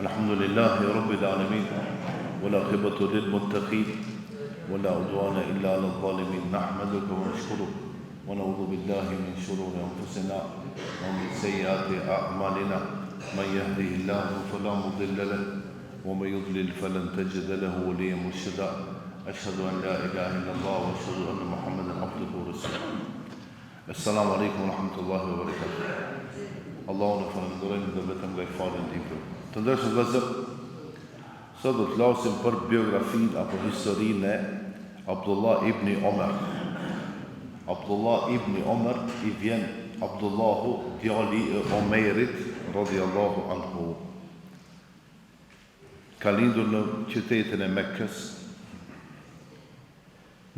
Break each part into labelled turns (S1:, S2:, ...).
S1: الحمد لله رب العالمين والعاقبة للمتقين ولا عدوان إلا على الظالمين نحمدك ونشكرك ونعوذ بالله من شرور أنفسنا ومن سيئات أعمالنا من يهده الله فلا مضل له ومن يضلل فلن تجد له وليا مرشدا أشهد أن لا إله إلا الله وأشهد أن محمدا عبده ورسوله السلام عليكم ورحمة الله وبركاته Allahu në falenderojmë dhe vetëm nga I falën tim. Të ndershëm vëllezër, sot do të flasim për biografinë apo historinë e Abdullah ibn Omar. Abdullah ibn Omar I vjen Abdullahu djali I Omerit radhiyallahu anhu. Ka lindur në qytetin e Mekkës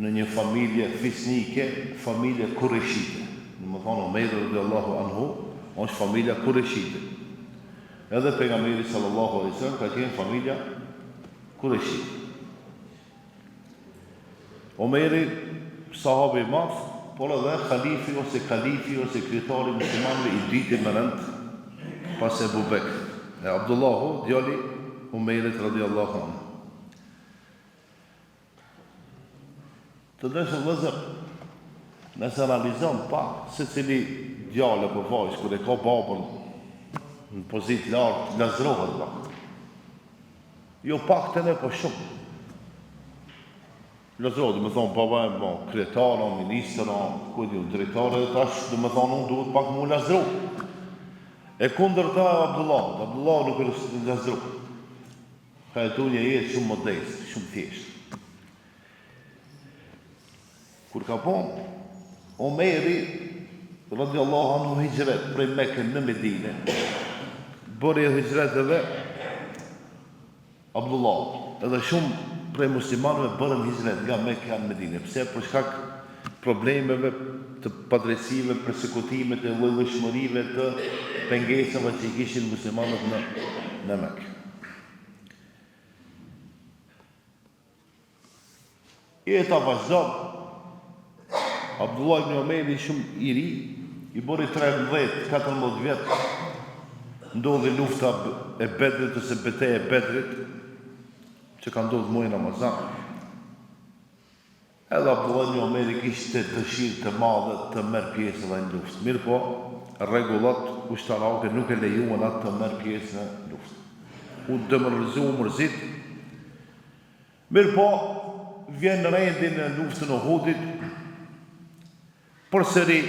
S1: në një familje fisnike, familje kureshite. Domethënë Omeri radhiyallahu anhu është familja kureshite. Edhe pejgamberi sallallahu alaihi wasallam ka qenë familja kureshite. Omeri sahabi I madh, por edhe khalifi ose kalifi ose kryetari I muslimanëve I dytë më rënd pas Ebu Bekr. Abdullahu djali Omerit radhiyallahu anhu. Të dëshëm vëllezër, nëse analizon pak se cili djallë për vajzë, kur e ka babën në pozit lartë, lazrohet pak. Jo pak të ne, po shumë. Lazrohet, dhe me thonë, baba e kryetara, ministra, drejtare, dhe tash, dhe me thonë, unë duhet pak mu lazrohet. E kundër ta Abdullah nuk e lazrohet. Ka e tu një jetë shumë modest, shumë thjesht. Kur ka ponë, Omeri radhiyallahu anhu hijret prej Mekën në Medinë. Bëri hijret edhe Abdullah. Edhe shumë prej muslimanëve bërën hijret nga Mekka në Medinë. Pse? Për shkak problemeve të padrejësive, përsekutimeve, të llojshmërive të pengesave që kishin muslimanët në Mekë. Jeta vazhdon. Abdullah ibn Omeri shumë I ri, I bori 13-14 vjet, ndodhi lufta e Bedrit ose betejë e Bedrit, që ka ndodhur muajin Ramazan. Edhe Abdullah ibn Omeri kishte dëshirë të madhe të merr pjesë në luftë. Mirë po, rregullat ushtarake nuk e lejuan atë të merr pjesë në luftë. U demoralizu, mërzit. Mirë po, vjen rendi në luftën e Uhudit. Përsëri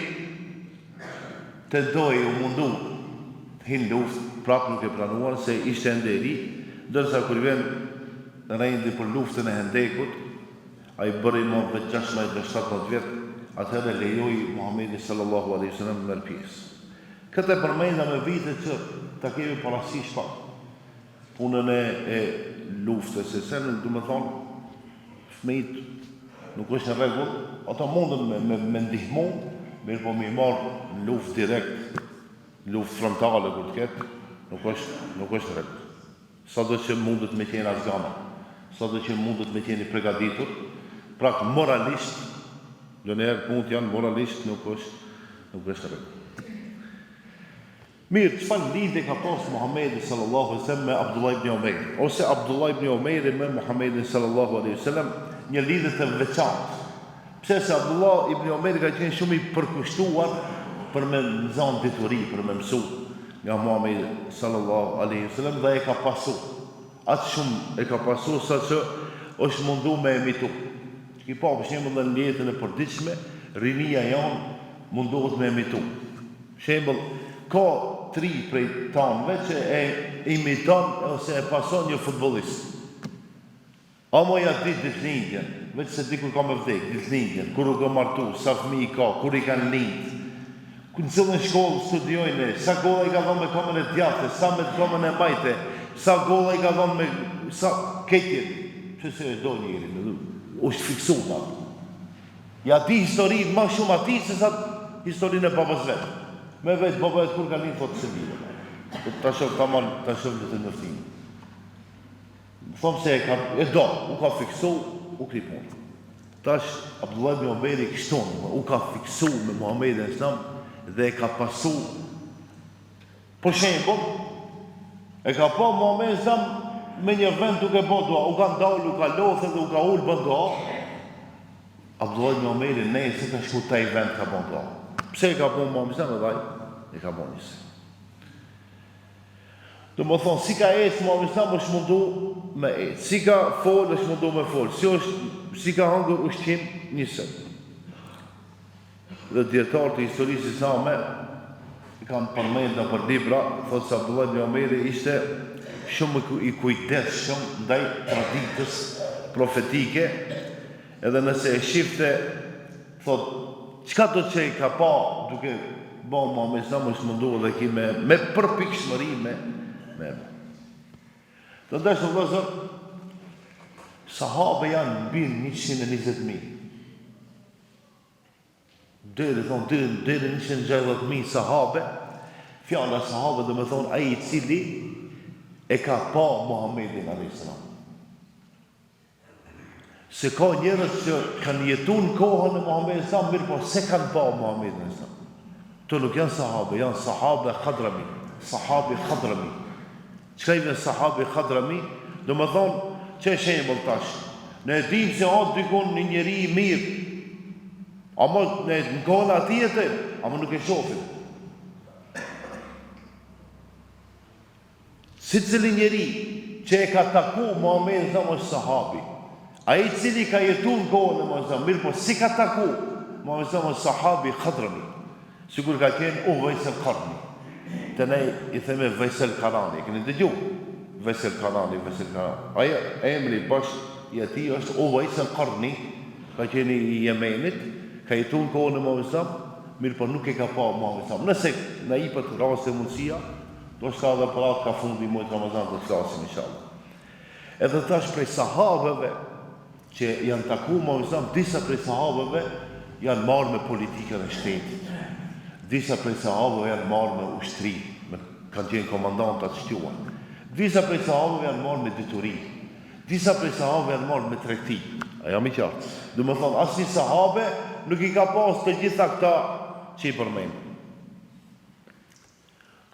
S1: tentoi u mundu të hinë luftë, prapë nuk e planuar se ishte ende I ri, ndërsa kur vjen rendi për luftën e Hendekut, ai bëri më 16-17 vjet, atëherë lejoi Muhamedi sallallahu alaihi wasallam të merr pjesë. Këtë përmenda me vite që ta kemi parasysh pak punën e luftës, se do të thonë fëmijët nuk është në rregull, ata mundën me ndihmu, mirë po mi marrë në luftë direkt, luftë frontale kur të ketë, nuk është në rregull. Sado që mundet me qenë azgana, sado që mundet me qenë I përgatitur, pra moralisht, njëherë punët janë moralisht nuk është në rregull. Mirë, çfarë lidhje ka pas Muhamedi sallallahu alaihi wasallam me Abdullah ibn Omer, ose Abdullah ibn Omer me Muhamedin sallallahu alaihi wasallam, një lidhje të veçantë. Pse se Abdullah ibn Omer ka qenë shumë I përkushtuar për me nxanë dituri, për me mësu nga Muhamedi sallallahu alaihi wasallam dhe e ka pasu. Atë shumë e ka pasu sa që është mundu me emitu. Ki pa për shembull në jetën e përditshme, rinia janë mundohet me emitu. Shembull, ka 3 prej tanëve që e imiton ose e pason një futbollist. Amo ja ditëlindjen, veç se dikur ka me vdek, ditëlindjen, kur u ka martu, sa fëmijë ka, kur I kanë lind. Kur në cillën shkollë studiojnë, sa golla I ka dhënë me komën e djathtë, sa me komën e majte, sa golla I ka dhënë me sa ketjet. Pse do njëri, është fiksuar. Ja di historinë më shumë atij se sa historinë e babas vet. Me vetë baba kur ka lind thotë se vjen. Ta shoh të ndërtimin. Thonë se u ka fiksu, u kripon. Tash, Abdullah ibn Omeri kështon, u ka fiksu me Muhamedin Islam dhe e ka pasu. Për shembull, E ka pa Muhamedi sa me një vend duke bë dua, u ka ndalë, u ka lodhë dhe u ka ulë bën dua. Abdullah ibn Omeri nëse ka shku taj vend ka bën dua. Pse ka bën Muhamedi sa vaj? E ka bën njëse. Do më thonë, si ka ecë Muhamedi sa më shmundu me ecë. Si ka folë, është mundu me folë. Si ka hangër ushqim, njëse. Dhe djetarë të historisë islame kam përmendë në për libra, thotë se Abdullah ibn Omeri ishte shumë i kujdes shumë ndaj traditës profetike, edhe nëse e shifte, thotë, qka do që i ka pa duke ba Muhamedi sa më shmundu dhe ki me përpikshmëri me. Të ndeshtë vëllezër, sahabe janë mbi 120.000. Deri 160.000 sahabe, fjala sahabe dhe me thonë ai i cili e ka pa Muhammedin a.s. Se ka njerëz që kanë jetu në kohën e Muhammedin a.s. mirë po se kanë pa Muhammedin a.s. Të nuk janë sahabe, janë sahabe Khadrami. Sahabi Khadrami. Qëka i vjen sahabi Khadrami? Dhe me thonë, që e shembëll tash? Ne e dim se atë dikon një njeri i mirë, ama në kohën ati e të, ama nuk e shofim. Si cili njeri që e ka taku Muhamedi sa është sahabi, a i cili ka jetu në kohën e Muhamedi sa, mirë po si ka taku Muhamedi sa është sahabi Khadrami, sikur ka qenë Uwais al-Qarni. Të ne i theme Vesel Karani, këni të gju, Vesel Karani. Aja emri bashkë i ati është Uwais al-Qarni, ka qeni i Jemenit, ka jetu në kohën e Muhamedi sa, mirë po nuk e ka pa Muhamedi sa. Nëse në i për të rrasë e mundësia, do shka dhe për atë ka fundi mojtë Ramazan të të klasin, inshallah. Edhe tash prej sahabeve, që janë taku Muhamedi sa, disa prej sahabeve janë marrë me politikën e shtetit. Disa prej sahabëve janë marrë me ushtri, kanë qenë komandantat shtjuan. Disa prej sahabëve janë marrë me dituri. Disa prej sahabëve janë marrë me tregti. A jam i qartë. Do më thonë, asnjë sahabe nuk i ka pas të gjitha këta që i përmend.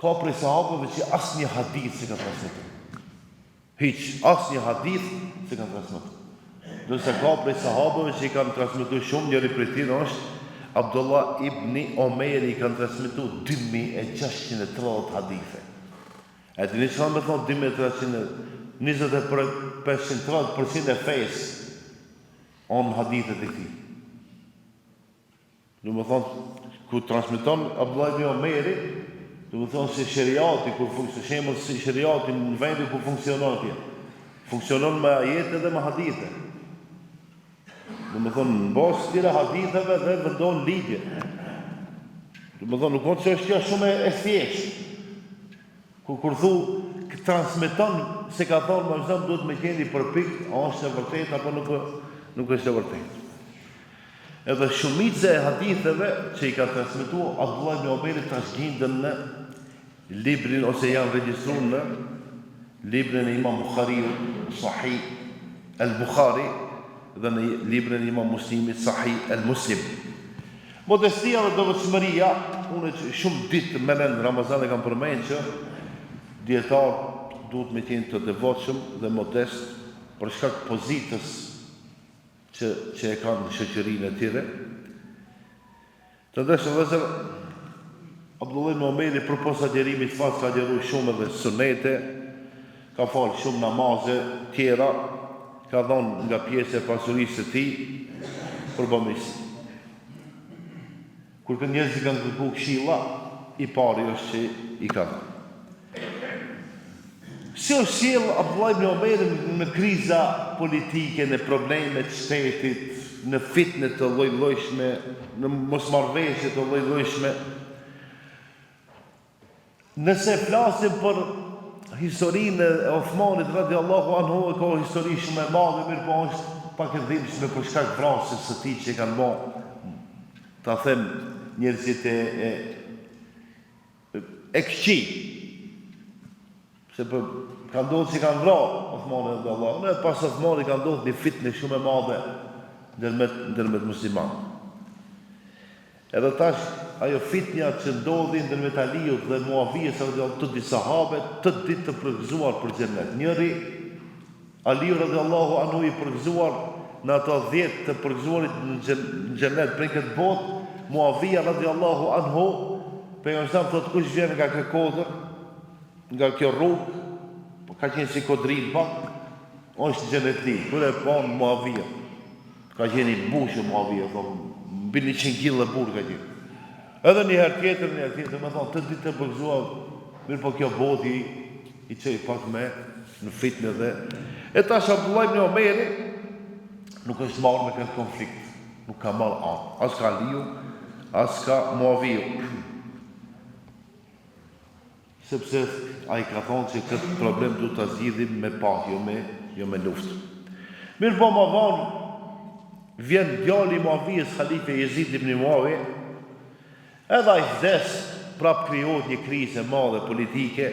S1: Ka prej sahabëve që asnjë hadith se ka transmetuar. Hiç, asnjë hadith se ka transmetuar. Dorsa ka prej sahabëve që i kanë transmetuar shumë, njëri prej tyre është Abdullah ibn Omeri kanë transmitu 2630 hadithe. E të një që kanë me thonë 2530% e fejs onë hadithet e këti. Du me thonë, ku transmiton Abdullah ibn Omeri, du me thonë se shëriati, se shemëll si shëriati në vendi ku funksionon atje. Funksionon me ajete dhe me hadithe. Dhe me thonë, në basë tira haditheve dhe vendon ligje. Dhe me thonë, nuk onë që është kjo shumë e thjeshtë. Kur thu, transmiton se ka thonë, më zëmë duhet me qeni përpikt, a është e vërtet, apo nuk është e vërtet. Edhe shumice e haditheve që i ka transmitu, Abdullah ibn Omeri trashgjindën në librin, ose janë registru në librin e Imam Bukhariu, Sahih al-Bukhari, dhe në librin e Imam Muslimit Sahih al-Muslim. Modestia dhe devotshmëria, unë shumë ditë menen Ramazan e kam përmend që dietar duhet me qenë të devotshëm dhe modest për shkak pozitës që e kanë në shoqërinë e tyre. Të ndeshë vëllezër, Abdullah ibn Omeri përpos agjerimit fat ka agjeru shumë edhe sunete, ka falë shumë namaze tjera, ka dhonë nga pjesë e pasurisë të tij për bëmisi. Kur këtë njerëzit kanë kërku këshilla, i pari është që i ka dhënë. Si është sjell Abdullah ibn Omeri në kriza politike, në problemet të shtetit, në fitne të lloj-llojshme, në mosmarrveshje të lloj-llojshme. Nëse flasim për historinë e Osmanit radiallahu anhu, ka histori shumë e madhe, mirë po është pak e dhimbshme për shkak vrasjes së tij që kanë bërë, ta them, njerëzit e këqij. Se për ka ndodhur që kanë vrarë Osmanin radiallahu anhu, e pas Osmanit ka ndodhur një fitnë shumë e madhe ndërmjet muslimanëve. Edhe tash ajo fitnja që ndodhi ndërmjet Aliut dhe Muavijës të dy sahabe, të ditë të përgëzuar për xhennet. Njëri Aliu radhiyallahu anhu i përgëzuar në ato 10 të përgëzuarit në xhennet prej këtë botë, Muavija radhiyallahu anhu, pejgamberi thotë kush vjen nga kjo kodër, nga kjo rrugë, ka qenë si kodril pak, është xhenetli. Kur e pa Muavija, ka qenë i bushur Muavija, mbi 100 kg burr ka qenë. Edhe një herë tjetër, më thonë, të ditë të përgëzuar, mirë po kjo boti i çoi pak me në fitnë dhe. E tash Abdullah ibn Omeri nuk është marrë me këtë konflikt, nuk ka marrë anë, as ka Aliu, as ka Muaviju. Sepse ai ka thonë se këtë problem duhet ta zgjidhim me paqe, jo me luftë. Mirë po më vonë vjen djali i Muavijës, halife Jezid ibn Muavi, edhe ai vdes, prap krijohet një krizë e madhe politike,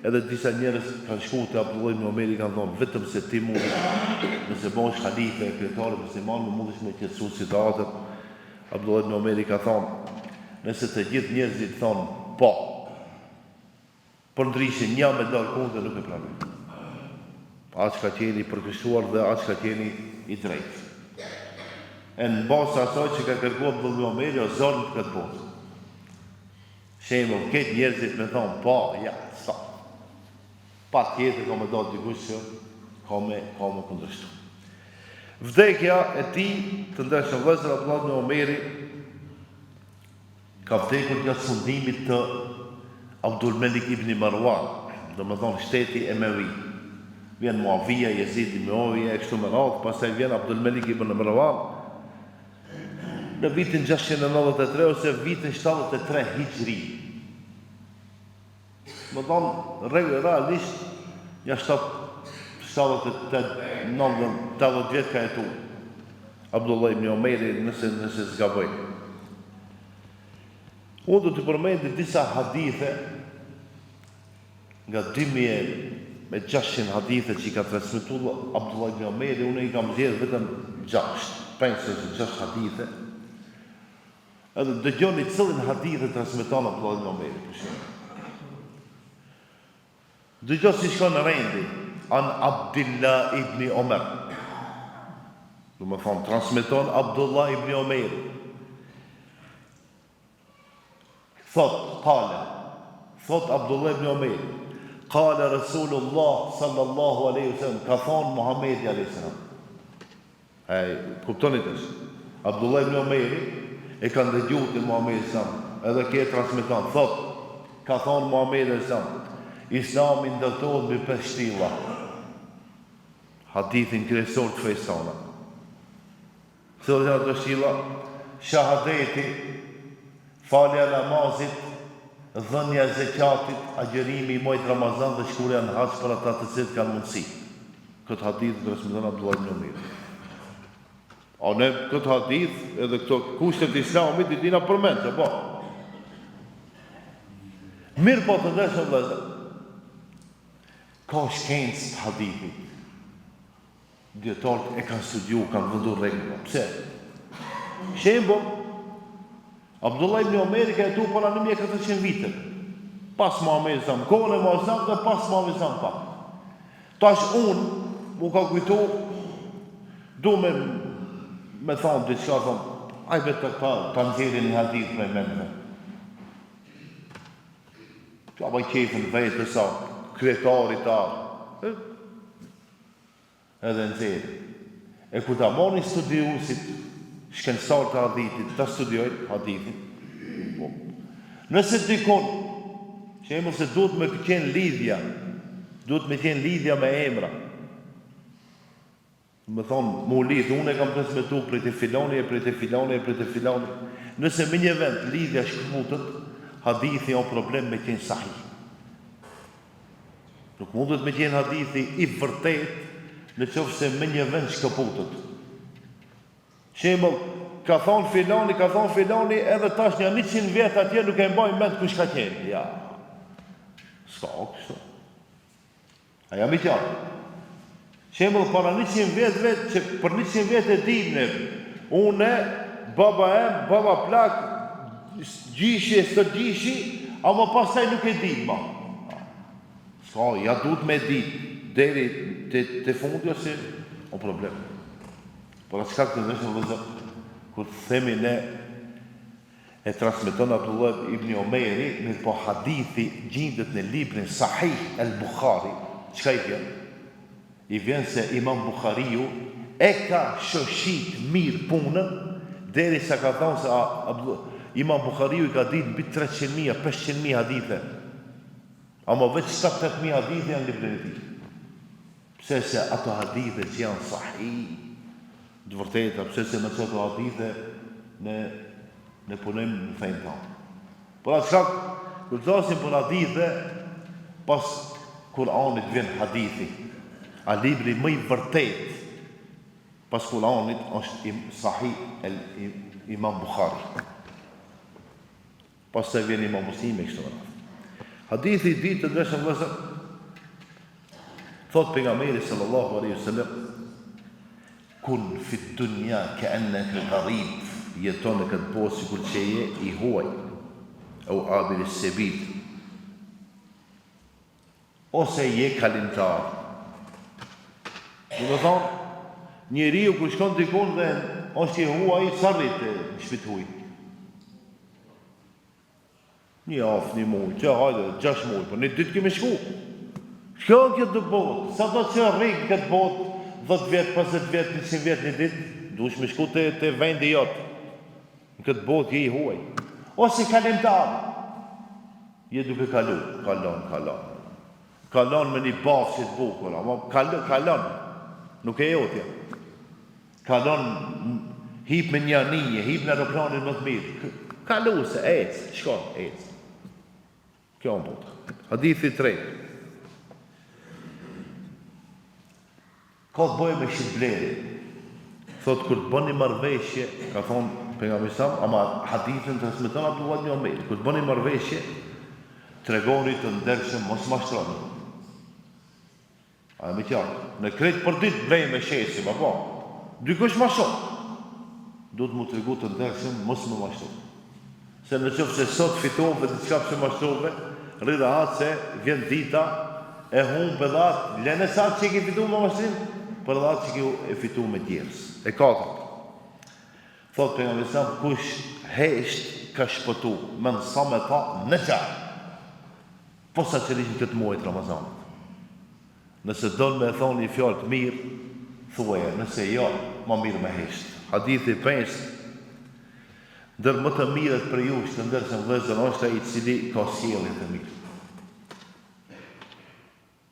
S1: edhe disa njerëz kanë shkuar te Abdullah ibn Omeri, kanë thonë vetëm se ti mundi, nëse bëhesh halife, kryetari musliman, mundesh me qetësu situatën. Abdullah ibn Omeri ka thonë, nëse të gjithë njerëzit thonë po, për ndryshe një me dalë kundër nuk e pranoj. Aq ka qenë i përkushtuar dhe aq ka qenë i drejtë. E në basë asaj që ka kërkuar Abdullah ibn Omeri, o zorën të këtë botë. Shembull, këtë njerëzit me thonë, po, ja, sa. Pa tjetër ka me dalë dikush që ka me kundërshtu. Vdekja e tij, të ndershëm vëllezër, Abdullah ibn Omeri ka vdekur gjatë fundimit të Abdul Malik ibn Marwan, domethënë shteti Emevi. Vjen Muavija, Jezid ibn Muavija, kështu me radhë, pastaj vjen Abdul Malik ibn Marwan në vitin 693 ose vitin 73 Hijri. Më thonë, realisht, ja 80 vjet ka jetu Abdullah ibn Omeri, nëse zgaboj. Unë do të përmendi disa hadithe nga 2600 hadithe që i ka transmetuar Abdullah ibn Omeri, unë i kam zgjedhur vetëm 6 hadithe. Edhe dëgjoni cilin hadithe transmeton Abdullah ibn Omeri për shembull. Dëgjoj si shkon në rendi, an Abdullah ibn Omer. Do më thonë, transmeton Abdullah ibn Omeri. Thot Abdullah ibn Omeri, qala Rasulullah sallallahu alaihi wasallam, ka thonë Muhamedi alaihi salam. Kuptoni tash. Abdullah ibn Omeri e ka ndëgjuar te Muhamedi sallallahu, edhe ke transmeton, thot, ka thonë Muhamedi alaihi salam, Islami ndërtohet mbi 5 shtilla. Hadithin kryesor të fesë tona. Cilat janë ato shtilla? Shahadeti, falja namazit, dhënia e zakatit, agjërimi i muajit Ramazan dhe shkurja në hax për ata të cilët kanë mundësi. Këtë hadith transmeton Abdullah ibn Omeri. A ne këtë hadith edhe këto kushtet e Islamit i dina përmend, po. Mirë po të ndeshëm vëllezër. Ka shkencë të hadithit. Dietarët e kanë studiu, kanë vendur rregulla. Pse? Shembull, Abdullah ibn Omeri ka jetuar para 1400 vite. Pas Muhamedit sa kohën e Muhamedit dhe pas Muhamedit sa pak. Tash unë mu ka kujtu du me thonë diçka, thonë, ai vetë ta nxjerrin një hadith prej mendve. Qa bëj kefën vetë sa kryetarit ta. Edhe nxjerrin. E ku ta marrin studiusit, shkencëtar të hadithit, ta studiojnë hadithin. Nëse dikon, shembull se duhet me qenë lidhja me emra. Më thonë, mu lidh, unë e kam transmetuar prej të filoni. Nëse me një vend lidhja shkëputët, hadithi o problem me qenë sahih. Nuk mundet me qenë hadithi i vërtet në qoftë se me një vend shkëputët. Shembull, ka thonë filoni, edhe tash një 100 vjet atje nuk e mbajnë mend kush ka qenë. Ja. S'ka kështu. A jam i qartë. Shembull, para 100 vjetëve, që për 100 vjet e dim ne, unë, baba plak, gjyshi, së gjyshi, ama pastaj nuk e di ma. Ska, ja duhet me di, deri të fundi ose o problem. Por atë shkak të ndeshën vëzë, kur themi ne e transmeton Abdullah ibn Omeri, mirë po hadithi gjindet në librin Sahih al-Bukhari, çka i vjen? I vjen se Imam Bukhariu e ka shoshit mirë punën, deri sa ka thonë se Imam Bukhariu i ka ditë mbi 300.000, 500.000 hadithe. Ama veç 7-8.000 hadithe janë librin e tij. Pse se ato hadithe që janë sahih, dë vërteta, pse se në çato hadithe ne punojmë në fejnë tonë. Por atë shkak, kur thosim për hadithe, pas Kur'anit vjen hadithi. A libri më i vërtet pas Kur'anit është Sahih Imam Bukhari. Pas se vjen Imam Muslimi kështu me radhë. Hadithi i ditë të ndeshëm vëllezër, thot pejgamberi sallallahu alaihi wasallam, kun fi dunya ka'annaka gharib, jeton në këtë botë sikur që je i huaj, au abir as-sabil, ose je kalimtar. Do të thonë, njeriu kur shkon dikun dhe është i huaj, sa rrit në shtëpi huaj. Një aftë, një muaj, që hajde, 6 muaj, për një ditë kemi shku. Shko këtë botë, sa do që rrikë këtë botë, 10 vjetë, 50 vjetë, 100 vjetë një ditë, duhesh me shku të vendi jotë. Në këtë botë je i huaj. Ose kalimtar. Je duke kalon. Kalon me një bafshit bukur, ama kalon. Nuk e jotja. Kalon, hip me një anije, hip në aeroplanin më të mirë. Kalu se, shkon, Kjo në botë. Hadithi 3. Ka të bëjë me shqipleri. Thot, kur të bëni marveshje, ka thonë pejgamberi sa, ama hadithin transmeton Abdullah ibn Omeri, kur të bëni marveshje, tregoni të ndershëm, mos mashtroni. A e me qartë. Në kretë për ditë blej me shesim, apo? Dikush ma shumë. Do të mu tregu të ndershëm, mos më mashtroni. Se në qëfë se sot fitove dhe qka pëse mashtrove, rrida atë se vjen dita e humë për dhe atë, lene sa që i ki fitu me mashtrim, për dhe atë që ki e fitu me djerës. E 4. Thot për nga mesam, kush hesht ka shpëtu, me nësa me ta në qarë, posa që rishën këtë muajt Ramazanit. Nëse donë me thonë një fjallë të mirë, thuaje, nëse jo, ma mirë me hesht. Hadithi 5. Ndër më të mirët për ju që të ndërshëm vëzën është ai i cili ka sjellje të mirë.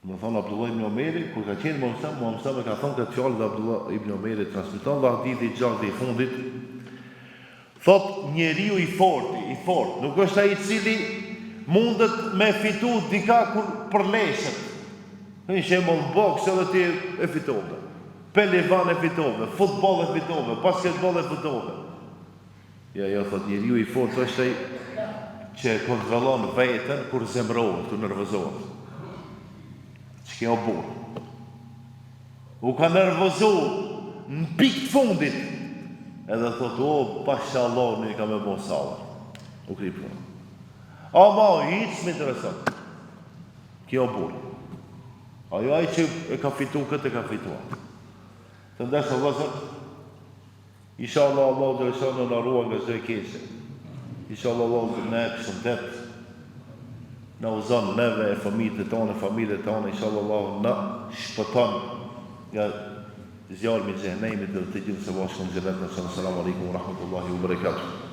S1: Më thonë Abdullah ibn Omeri, kur ka qenë Muhammed ka thonë këtë fjallë dhe Abdullah ibn Omeri transmeton dhe hadithi i gjatë dhe i fundit. Thot njeriu i fort, nuk është ai i cili mundet me fitu dika kur përleshet. Në shembull boks edhe ti e fitove, pelivan e fitove, futboll e fitove, basketboll e fitove. Ja, thot njeriu i fort është ai që kontrollon veten kur zemrohet, kur nervozohet. Ç'ka u bë? U ka nervozuar në pikë të fundit. Edhe thot, pashallah, ne kam e bo sallë. U kri punë. Ama, hiç më intereson. Kjo burë. Ajo ai që e ka fitu këtë e ka fituar. Të ndeshë vëzër, inshallah Allah dhe rëshonë në ruan nga zdoj keqe. Inshallah Allah dhe ne shëndet, në uzon neve e familje tonë, inshallah Allah në shpëton nga zjarmi i xhenemit dhe të gjithë se bashkë në xhenet. Assalamu alaikum wa rahmatullahi wa barakatuh.